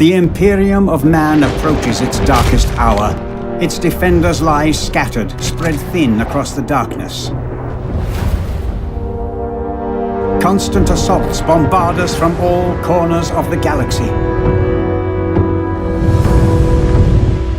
The Imperium of Man approaches its darkest hour. Its defenders lie scattered, spread thin across the darkness. Constant assaults bombard us from all corners of the galaxy.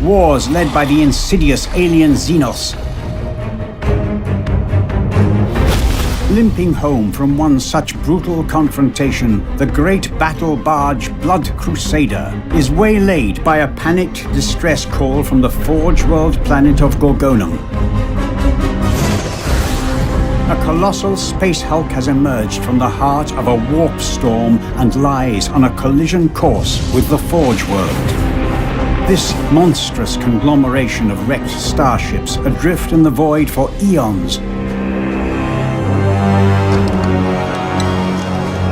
Wars led by the insidious alien Xenos. Limping home from one such brutal confrontation, the great battle barge Blood Crusader is waylaid by a panicked distress call from the Forge World planet of Gorgonum. A colossal space hulk has emerged from the heart of a warp storm and lies on a collision course with the Forge World. This monstrous conglomeration of wrecked starships adrift in the void for eons.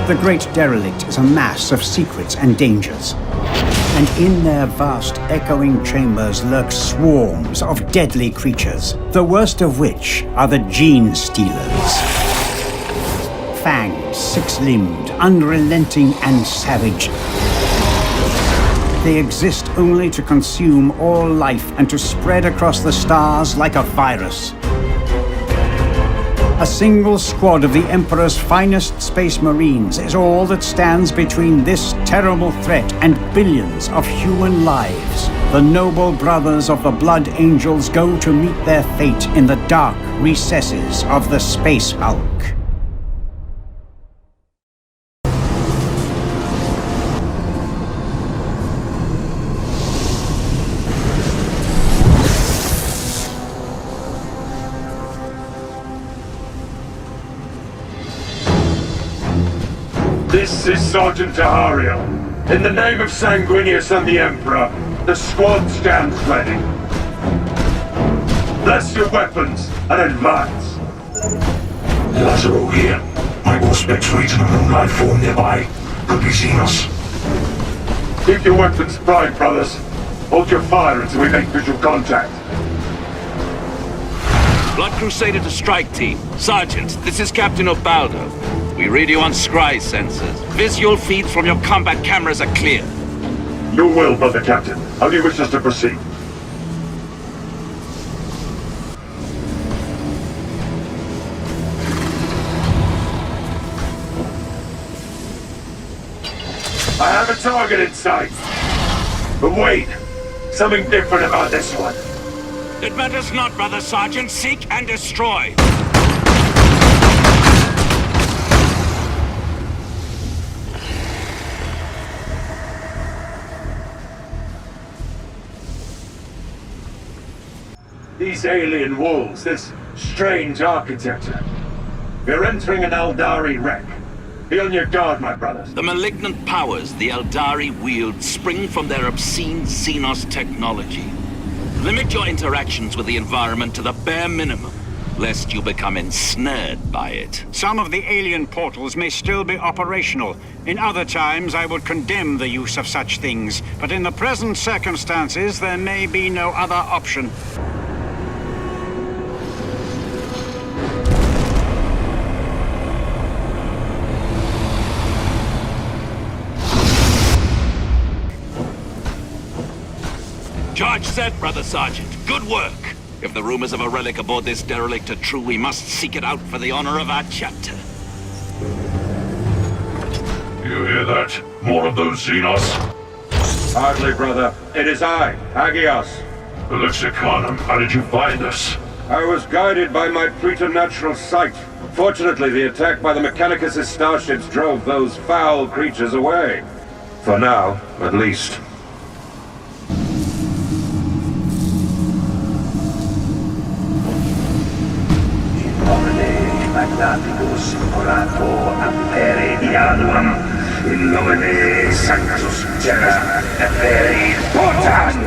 The great derelict is a mass of secrets and dangers. And in their vast echoing chambers lurk swarms of deadly creatures, the worst of which are the Gene Stealers. Fanged, six-limbed, unrelenting and savage. They exist only to consume all life and to spread across the stars like a virus. A single squad of the Emperor's finest space marines is all that stands between this terrible threat and billions of human lives. The noble brothers of the Blood Angels go to meet their fate in the dark recesses of the Space Hulk. This is Sergeant Tahario. In the name of Sanguinius and the Emperor, the squad stands ready. Bless your weapons and advance. Lazaro here. I will spectrate an unknown life form nearby. Could be Xenos. Keep your weapons primed, brothers. Hold your fire until we make visual contact. Blood Crusader to strike team. Sergeant, this is Captain Obaldo. We read you on scry sensors. Visual feeds from your combat cameras are clear. Your will, Brother Captain. How do you wish us to proceed? I have a target in sight. But wait, something different about this one. It matters not, Brother Sergeant. Seek and destroy. These alien walls, this strange architecture. We're entering an Eldari wreck. Be on your guard, my brothers. The malignant powers the Eldari wield spring from their obscene Xenos technology. Limit your interactions with the environment to the bare minimum, lest you become ensnared by it. Some of the alien portals may still be operational. In other times, I would condemn the use of such things. But in the present circumstances, there may be no other option. Charge set, Brother Sergeant. Good work. If the rumors of a relic aboard this derelict are true, we must seek it out for the honor of our chapter. You hear that? More of those Xenos? Hardly, brother. It is I, Agios. Lexiconum, how did you find us? I was guided by my preternatural sight. Fortunately, the attack by the Mechanicus' starships drove those foul creatures away. For now, at least. Magnaticus orato ampere diaduam, in nomine Sanctus Terra ampere portam!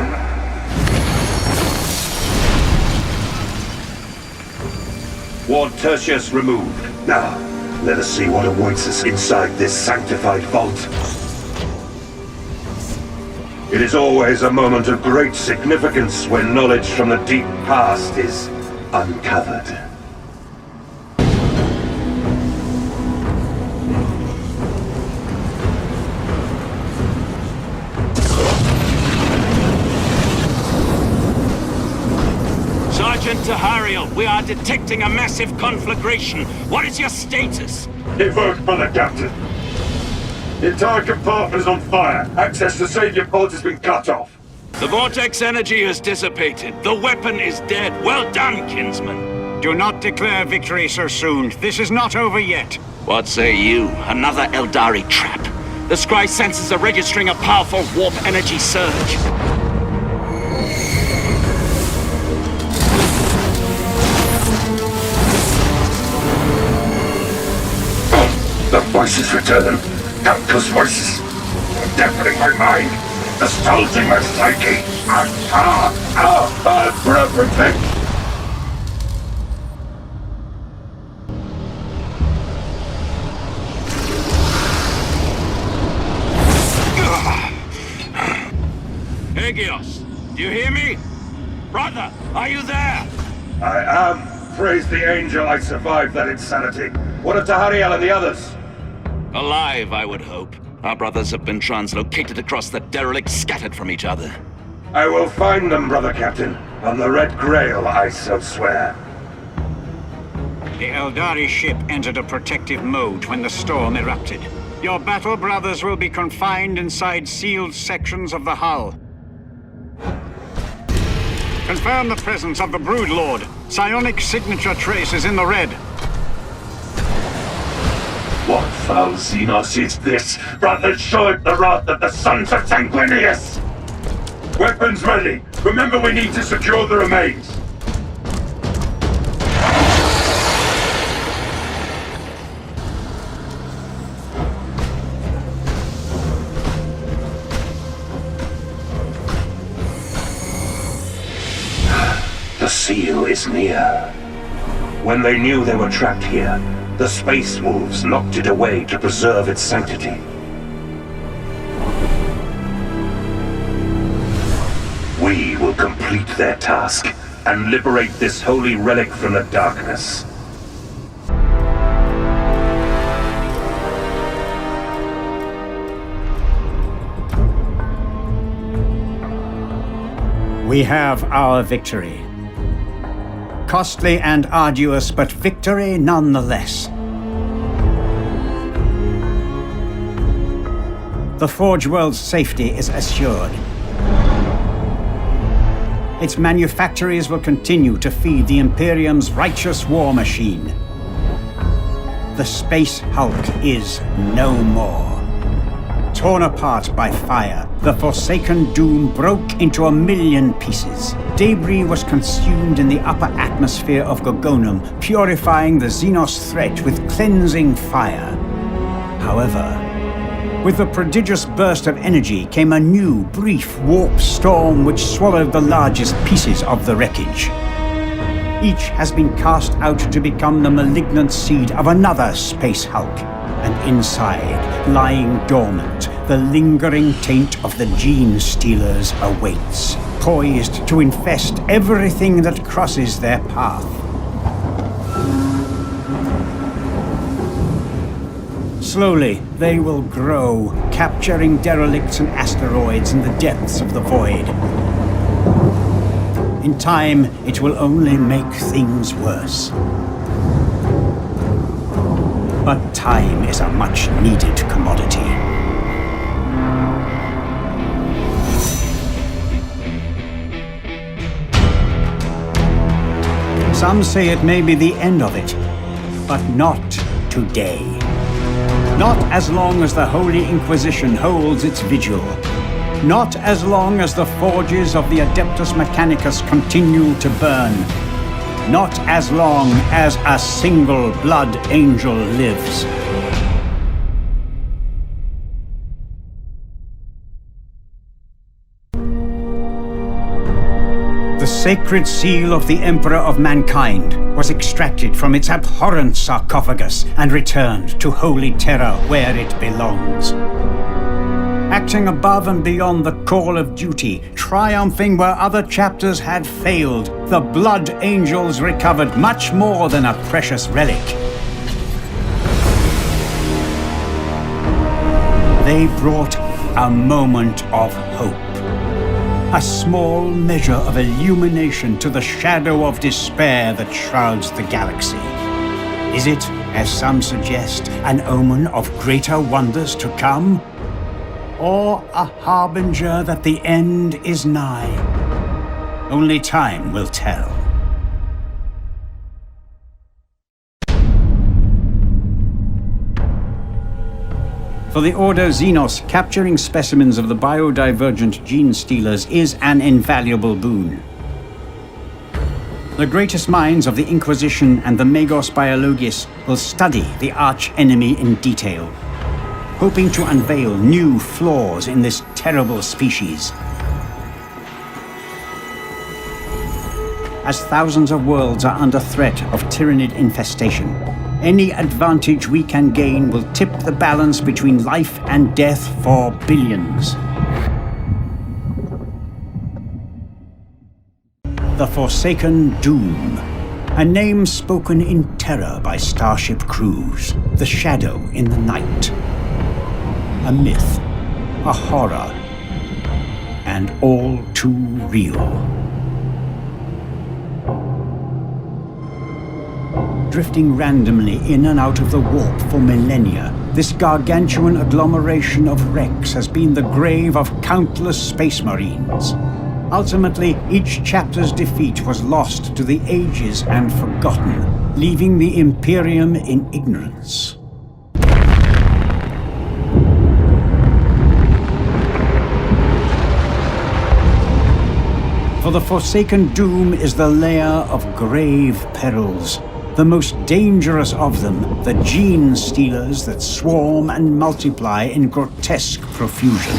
Ward Tertius removed. Now, let us see what awaits us inside this sanctified vault. It is always a moment of great significance when knowledge from the deep past is uncovered. Tahariel, we are detecting a massive conflagration. What is your status? It worked, Brother Captain. The entire compartment is on fire. Access to savior pods has been cut off. The vortex energy has dissipated. The weapon is dead. Well done, kinsman. Do not declare victory so soon. This is not over yet. What say you? Another Eldari trap. The scry sensors are registering a powerful warp energy surge. The voices return. Countless voices. Deafening my mind. Assaulting my psyche. Protect. Aegios, do you hear me? Brother, are you there? I am. Praise the angel I survived that insanity. What of Tahariel and the others? Alive, I would hope. Our brothers have been translocated across the derelict, scattered from each other. I will find them, Brother Captain. On the Red Grail, I so swear. The Eldari ship entered a protective mode when the storm erupted. Your battle brothers will be confined inside sealed sections of the hull. Confirm the presence of the Broodlord. Psionic signature trace is in the red. What foul Xenos is this? Brother, show it the wrath of the sons of Sanguinius! Weapons ready! Remember, we need to secure the remains! The seal is near. When they knew they were trapped here, the Space Wolves locked it away to preserve its sanctity. We will complete their task and liberate this holy relic from the darkness. We have our victory. Costly and arduous, but victory nonetheless. The Forge World's safety is assured. Its manufactories will continue to feed the Imperium's righteous war machine. The Space Hulk is no more. Torn apart by fire, the Forsaken Doom broke into 1,000,000 pieces. Debris was consumed in the upper atmosphere of Gorgonum, purifying the Xenos threat with cleansing fire. However, with the prodigious burst of energy came a new, brief warp storm which swallowed the largest pieces of the wreckage. Each has been cast out to become the malignant seed of another Space Hulk. And inside, lying dormant, the lingering taint of the Gene Stealers awaits, poised to infest everything that crosses their path. Slowly, they will grow, capturing derelicts and asteroids in the depths of the void. In time, it will only make things worse. But time is a much-needed commodity. Some say it may be the end of it, but not today. Not as long as the Holy Inquisition holds its vigil. Not as long as the forges of the Adeptus Mechanicus continue to burn. Not as long as a single Blood Angel lives. The sacred seal of the Emperor of Mankind was extracted from its abhorrent sarcophagus and returned to Holy Terra where it belongs. Acting above and beyond the call of duty, triumphing where other chapters had failed, the Blood Angels recovered much more than a precious relic. They brought a moment of hope. a small measure of illumination to the shadow of despair that shrouds the galaxy. Is it, as some suggest, an omen of greater wonders to come? Or a harbinger that the end is nigh? Only time will tell. For the Order Xenos, capturing specimens of the biodivergent gene stealers is an invaluable boon. The greatest minds of the Inquisition and the Magos Biologis will study the arch-enemy in detail, hoping to unveil new flaws in this terrible species. As thousands of worlds are under threat of tyrannid infestation, any advantage we can gain will tip the balance between life and death for billions. The Forsaken Doom, a name spoken in terror by starship crews, the shadow in the night. A myth, a horror, and all too real. Drifting randomly in and out of the warp for millennia, this gargantuan agglomeration of wrecks has been the grave of countless space marines. Ultimately, each chapter's defeat was lost to the ages and forgotten, leaving the Imperium in ignorance. For the Forsaken Doom is the lair of grave perils. The most dangerous of them, the gene stealers that swarm and multiply in grotesque profusion.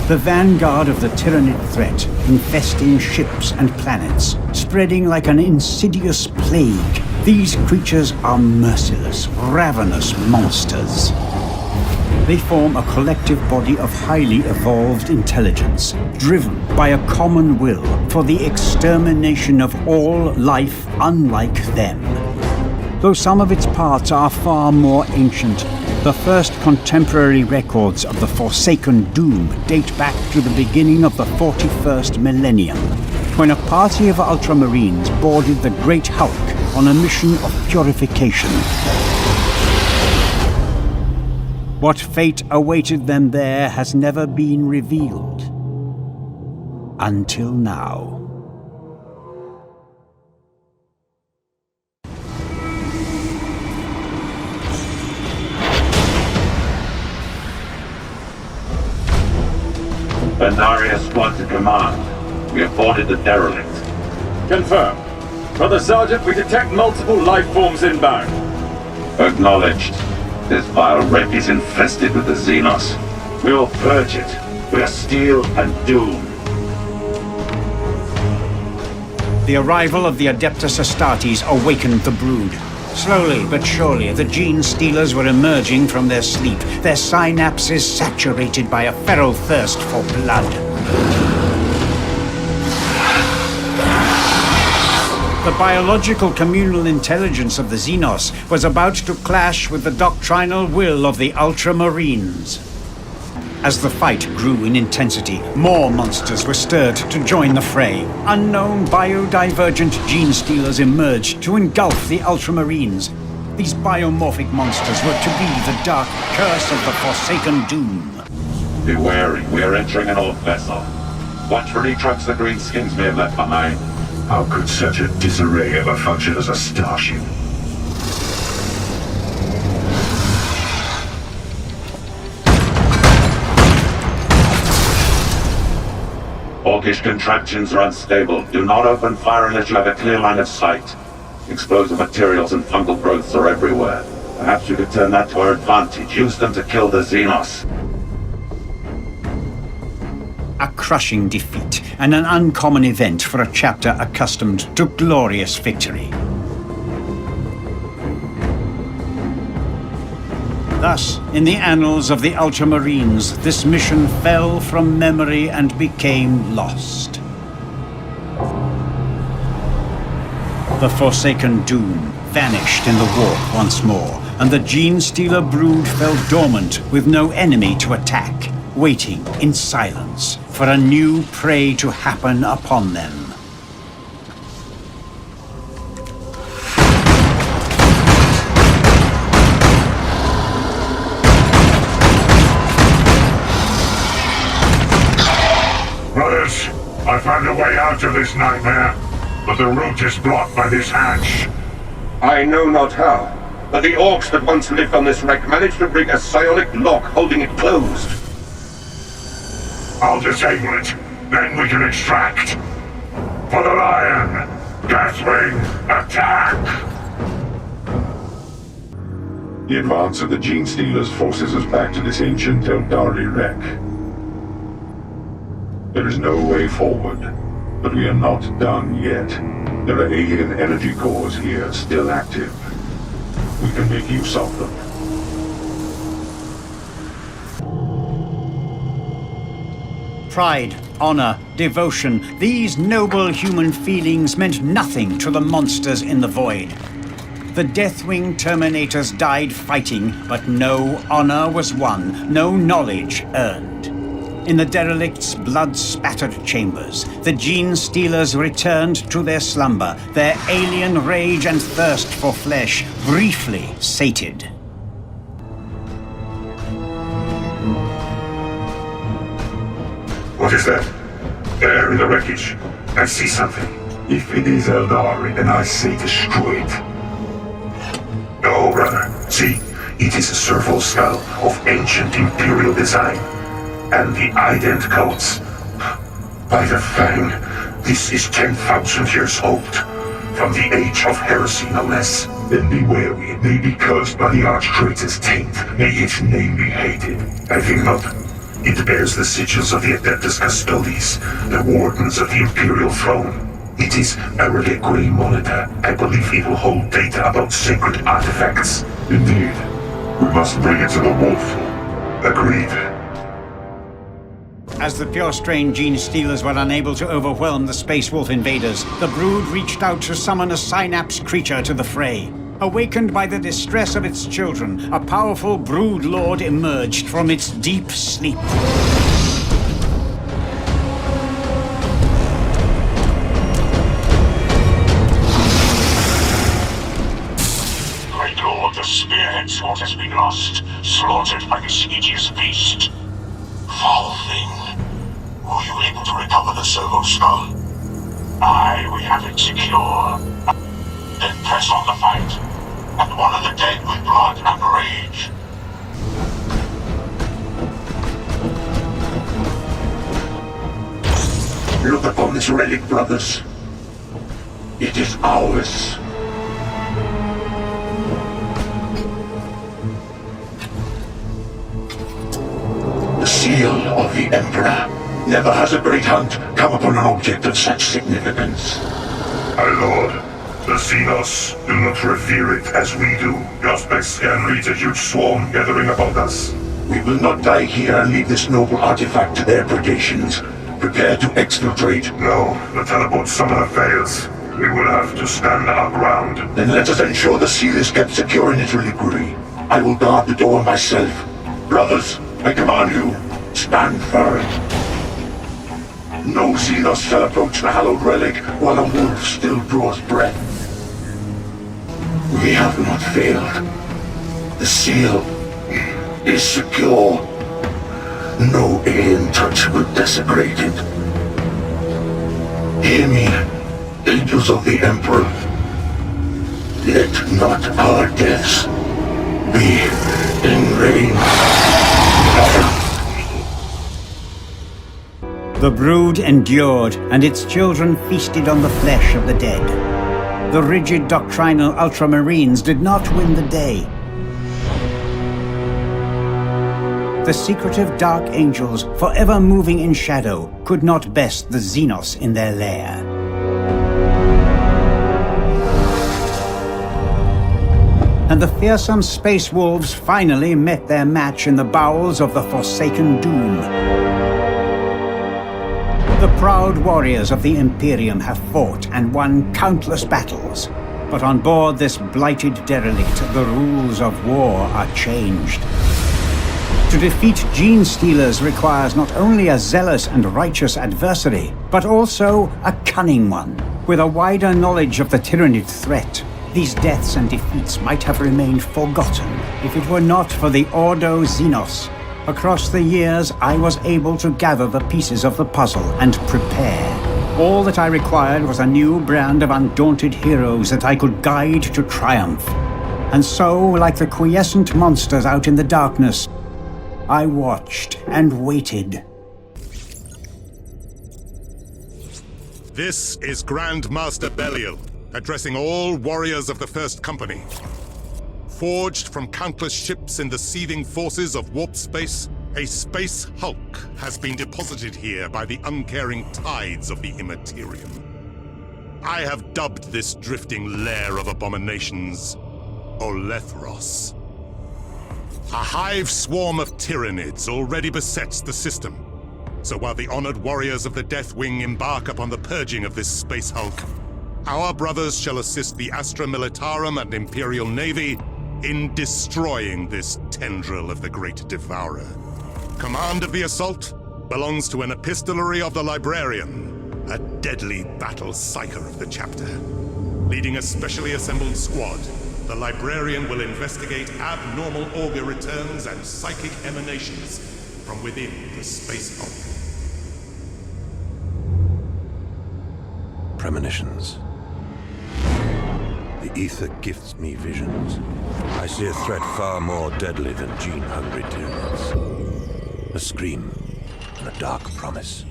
The vanguard of the Tyrannid threat, infesting ships and planets, spreading like an insidious plague. These creatures are merciless, ravenous monsters. They form a collective body of highly evolved intelligence, driven by a common will for the extermination of all life unlike them. Though some of its parts are far more ancient, the first contemporary records of the Forsaken Doom date back to the beginning of the 41st millennium, when a party of Ultramarines boarded the Great Hulk on a mission of purification. What fate awaited them there has never been revealed. Until now. Benaria squad to command. We have boarded the derelict. Confirmed. Brother Sergeant, we detect multiple life forms inbound. Acknowledged. This vile wreck is infested with the Xenos. We will purge it. We are steel and doom. The arrival of the Adeptus Astartes awakened the brood. Slowly but surely, the gene stealers were emerging from their sleep, their synapses saturated by a feral thirst for blood. The biological communal intelligence of the Xenos was about to clash with the doctrinal will of the Ultramarines. As the fight grew in intensity, more monsters were stirred to join the fray. Unknown biodivergent gene stealers emerged to engulf the Ultramarines. These biomorphic monsters were to be the dark curse of the Forsaken Doom. Be wary, we are entering an old vessel. Watch for any trucks the greenskins may have left behind. How could such a disarray ever function as a starship? Orcish contraptions are unstable. Do not open fire unless you have a clear line of sight. Explosive materials and fungal growths are everywhere. Perhaps we could turn that to our advantage. Use them to kill the Xenos. A crushing defeat, and an uncommon event for a chapter accustomed to glorious victory. Thus, in the annals of the Ultramarines, this mission fell from memory and became lost. The Forsaken Doom vanished in the warp once more, and the Gene Stealer brood fell dormant with no enemy to attack. waiting in silence for a new prey to happen upon them. Brothers, I found a way out of this nightmare, but the route is blocked by this hatch. I know not how, but the orcs that once lived on this wreck managed to rig a psionic lock holding it closed. I'll disable it, then we can extract. For the lion, Deathwing, attack! The advance of the Gene Stealers forces us back to this ancient Eldari wreck. There is no way forward, but we are not done yet. There are alien energy cores here still active. We can make use of them. Pride, honor, devotion, these noble human feelings meant nothing to the monsters in the void. The Deathwing Terminators died fighting, but no honor was won, no knowledge earned. In the derelict's blood-spattered chambers, the Gene Stealers returned to their slumber, their alien rage and thirst for flesh briefly sated. What is that? There in the wreckage. I see something. If it is Eldari, then I say destroy it. No, brother. See, it is a serval skull of ancient Imperial design. And the ident codes. By the Fang, this is 10,000 years old. From the age of heresy, no less. Then be wary, it may be cursed by the Archtraitor's taint. May its name be hated. I think not. It bears the sigils of the Adeptus Custodes, the wardens of the Imperial Throne. It is a reliquary monitor. I believe it will hold data about sacred artifacts. Indeed. We must bring it to the wolf. Agreed. As the pure-strain Gene Stealers were unable to overwhelm the Space Wolf invaders, the Brood reached out to summon a Synapse creature to the fray. Awakened by the distress of its children, a powerful Brood Lord emerged from its deep sleep. Great Lord, the spearhead sword has been lost, slaughtered by this hideous beast. Foul thing. Were you able to recover the servo skull? Aye, we have it secure. Then press on the fight, and one of the dead with blood and rage. Look upon this relic, brothers. It is ours. The seal of the Emperor. Never has a great hunt come upon an object of such significance. My lord, the Xenos do not revere it as we do. Your specs scan reads a huge swarm gathering about us. We will not die here and leave this noble artifact to their predations. Prepare to exfiltrate. No, the teleport summoner fails. We will have to stand our ground. Then let us ensure the seal is kept secure in its reliquary. I will guard the door myself. Brothers, I command you, stand firm. No Xenos shall approach the hallowed relic while a wolf still draws breath. We have not failed. The seal is secure. No alien touch will desecrate it. Hear me, angels of the Emperor. Let not our deaths be in vain. The Brood endured, and its children feasted on the flesh of the dead. The rigid doctrinal Ultramarines did not win the day. The secretive Dark Angels, forever moving in shadow, could not best the Xenos in their lair. And the fearsome Space Wolves finally met their match in the bowels of the Forsaken Doom. The proud warriors of the Imperium have fought and won countless battles, but on board this blighted derelict, the rules of war are changed. To defeat gene stealers requires not only a zealous and righteous adversary, but also a cunning one, with a wider knowledge of the Tyranid threat. These deaths and defeats might have remained forgotten if it were not for the Ordo Xenos. Across the years, I was able to gather the pieces of the puzzle and prepare. All that I required was a new brand of undaunted heroes that I could guide to triumph. And so, like the quiescent monsters out in the darkness, I watched and waited. This is Grand Master Belial, addressing all warriors of the First Company. Forged from countless ships in the seething forces of warp space, a space hulk has been deposited here by the uncaring tides of the Immaterium. I have dubbed this drifting lair of abominations Olethros. A hive swarm of Tyranids already besets the system. So while the honored warriors of the Deathwing embark upon the purging of this space hulk, our brothers shall assist the Astra Militarum and Imperial Navy in destroying this tendril of the Great Devourer. Command of the assault belongs to an epistolary of the Librarian, a deadly battle psyker of the chapter. Leading a specially assembled squad, the Librarian will investigate abnormal auger returns and psychic emanations from within the space hulk. Premonitions. The ether gifts me visions. I see a threat far more deadly than gene-hungry Tyranids. A scream and a dark promise.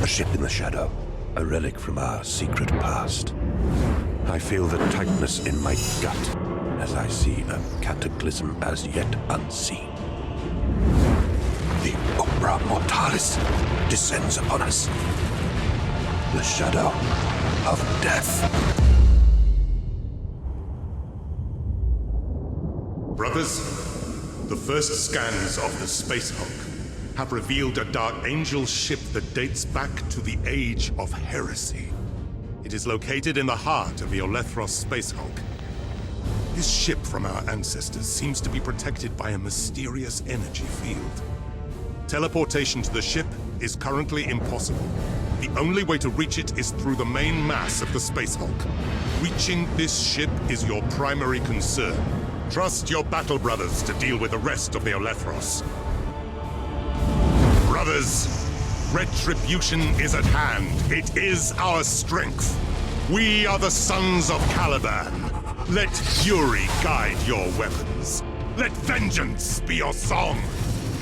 A ship in the shadow, a relic from our secret past. I feel the tightness in my gut as I see a cataclysm as yet unseen. The Umbra Mortalis descends upon us. The shadow of death. Brothers, the first scans of the Space Hulk have revealed a Dark Angel ship that dates back to the Age of Heresy. It is located in the heart of the Olethros Space Hulk. This ship from our ancestors seems to be protected by a mysterious energy field. Teleportation to the ship is currently impossible. The only way to reach it is through the main mass of the Space Hulk. Reaching this ship is your primary concern. Trust your battle brothers to deal with the rest of the Olethros. Brothers, retribution is at hand. It is our strength. We are the sons of Caliban. Let fury guide your weapons. Let vengeance be your song.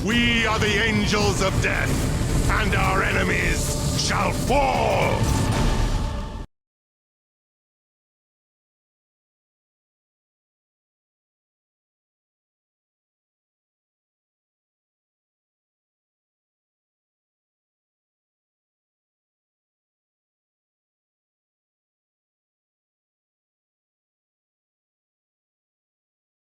We are the angels of death, and our enemies shall fall!